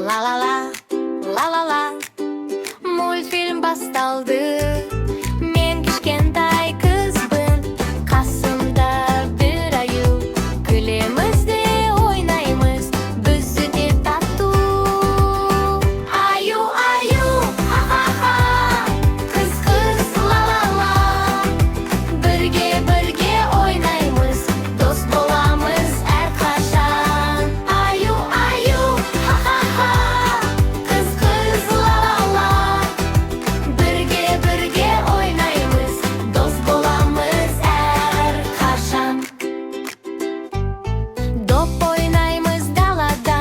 Ла-ла-ла, ла-ла-ла. Мультфильм басталды. Мен кичкентай кызбын, касымда бир аю. Күлемиз де ойнаймыз, бүзү де таттуу. Аю, аю, ха-ха-ха. Кыз, ла-ла-ла. Birge ойнаймыз, дос боламыз әрқашан. Аю, аю, ха-ха-ха. Кыз, ла-ла-ла. Бірге ойнаймыз, дос боламыз әрқашан. Доп ойнаймыз далада,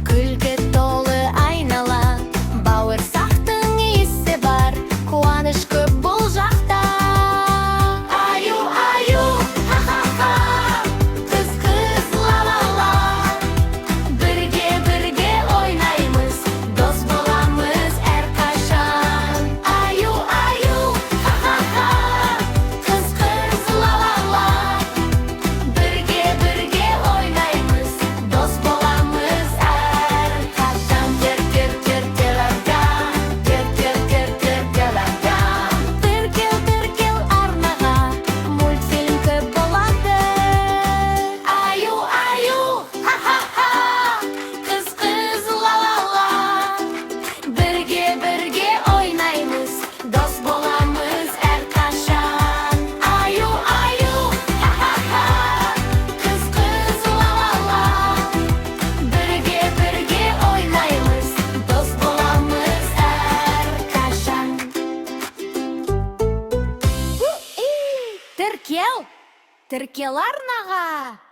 күлгі толы айнала. Бауырсақтың иісі бар, қуаныш көп бұл жақта. Аю, аю, ха-ха-ха. Кыз, ла-ла-ла. Бірге ойнаймыз, дос боламыз әрқашан. Аю, аю, ха-ха-ха. Кыз, ла-ла-ла. Бірге ойнаймыз, дос боламыз әрқашан. Тер-тер-тер-тер-ага, тер-тер-тер-тер-ага. Тіркел арнаға, мультфильм көп болады. Аю, аю, ха-ха-ха. Кыз, ла-ла-ла. Бірге ойнаймыз, дос боламыз әрқашан. Аю, аю, ха-ха-ха. Кыз, ла-ла-ла. Бірге ойнаймыз, дос боламыз әрқашан. Тіркел арнаға.